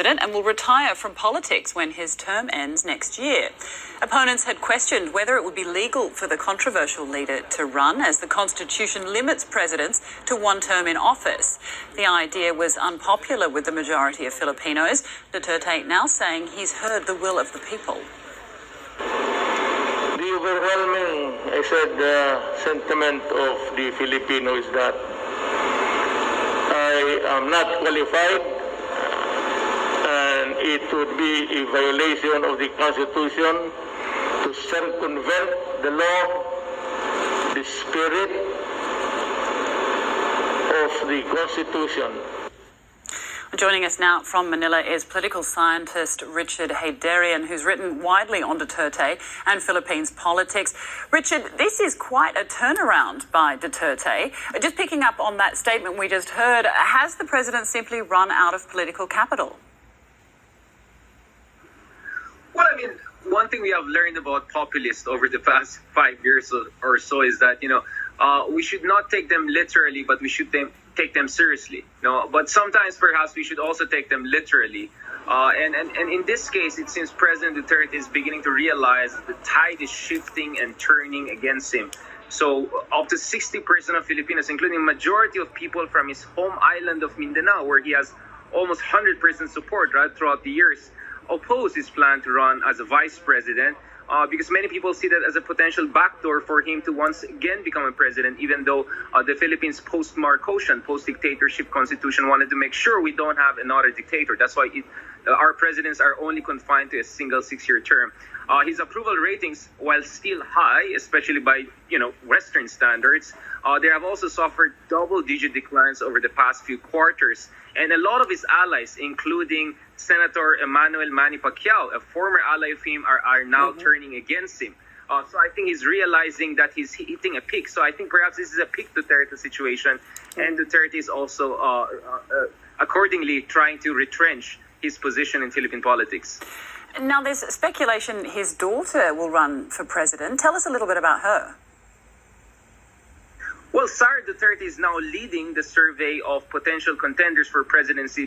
and will retire from politics when his term ends next year. Opponents had questioned whether it would be legal for the controversial leader to run, as the Constitution limits presidents to one term in office. The idea was unpopular with the majority of Filipinos, Duterte now saying he's heard the will of the people. The overwhelming, sentiment of the Filipino is that I am not qualified, and it would be a violation of the Constitution to circumvent the law, the spirit of the Constitution. Joining us now from Manila is political scientist Richard Heydarian, who's written widely on Duterte and Philippines politics. Richard, this is quite a turnaround by Duterte. Just picking up on that statement we just heard, has the president simply run out of political capital? Well, I mean, one thing we have learned about populists over the past 5 years or so is that, we should not take them literally, but we should take them seriously. But sometimes perhaps we should also take them literally. And in this case, it seems President Duterte is beginning to realize that the tide is shifting and turning against him. So up to 60% of Filipinos, including majority of people from his home island of Mindanao, where he has almost 100% support throughout the years, oppose his plan to run as a vice president, because many people see that as a potential backdoor for him to once again become a president, even though the Philippines post-Marcosian, post-dictatorship constitution wanted to make sure we don't have another dictator. That's why our presidents are only confined to a single 6-year term. His approval ratings, while still high, especially by Western standards, they have also suffered double-digit declines over the past few quarters. And a lot of his allies, including Senator Emmanuel Manny Pacquiao, a former ally of him, are now turning against him. So I think he's realizing that he's hitting a peak. So I think perhaps this is a peak Duterte situation. And Duterte is also accordingly trying to retrench his position in Philippine politics. Now, there's speculation his daughter will run for president. Tell us a little bit about her. Well, Sara Duterte is now leading the survey of potential contenders for presidency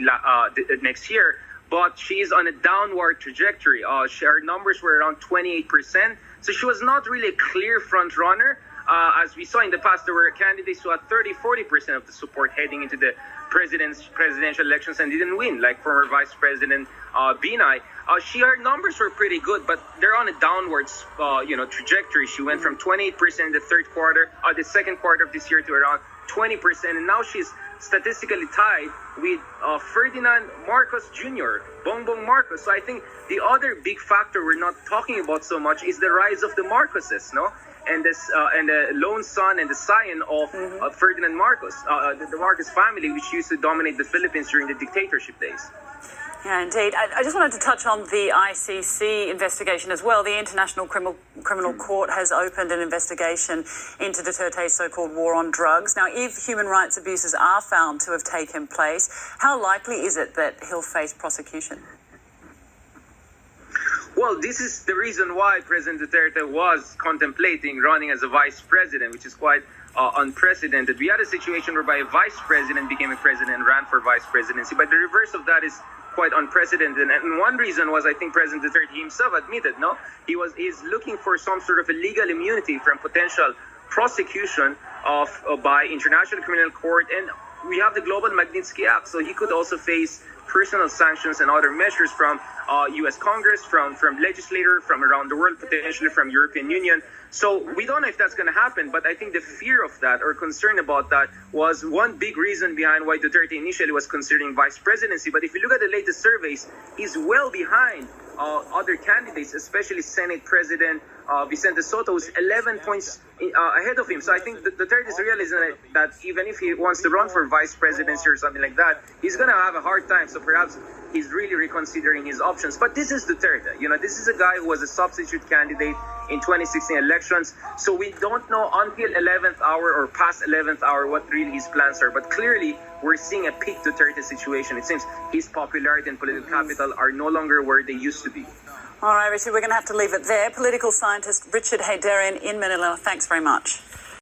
next year, but she is on a downward trajectory. Her numbers were around 28%, so she was not really a clear front runner. As we saw in the past, there were candidates who had 30-40% of the support heading into the presidential elections and didn't win, like former Vice President Binay. Her numbers were pretty good, but they're on a downwards, trajectory. She went from 28% in the second quarter of this year to around 20%, and now she's statistically tied with Ferdinand Marcos Jr., Bongbong Marcos. So I think the other big factor we're not talking about so much is the rise of the Marcoses, and the lone son and the scion of Ferdinand Marcos, the Marcos family, which used to dominate the Philippines during the dictatorship days. Yeah, indeed. I just wanted to touch on the ICC investigation as well. The International Criminal Court has opened an investigation into Duterte's so-called war on drugs. Now, if human rights abuses are found to have taken place, how likely is it that he'll face prosecution? Well, this is the reason why President Duterte was contemplating running as a vice president, which is quite unprecedented. We had a situation whereby a vice president became a president and ran for vice presidency, but the reverse of that is quite unprecedented. And one reason was, I think President Duterte himself admitted, he's looking for some sort of a legal immunity from potential prosecution by International Criminal Court, and we have the Global Magnitsky Act, so he could also face personal sanctions and other measures from U.S. Congress, from legislators from around the world, potentially from European Union. So we don't know if that's going to happen, but I think the fear of that or concern about that was one big reason behind why Duterte initially was considering vice presidency. But if you look at the latest surveys, he's well behind other candidates, especially Senate President Vicente Soto, who's 11 points ahead of him. So I think Duterte is realizing that even if he wants to run for vice presidency or something like that, he's going to have a hard time. So perhaps he's really reconsidering his options. But this is Duterte. This is a guy who was a substitute candidate in 2016 elections. So we don't know until 11th hour or past 11th hour what really his plans are. But clearly, we're seeing a peak Duterte situation. It seems his popularity and political capital are no longer where they used to be. All right, Richard, we're going to have to leave it there. Political scientist Richard Heydarian in Manila, thanks very much.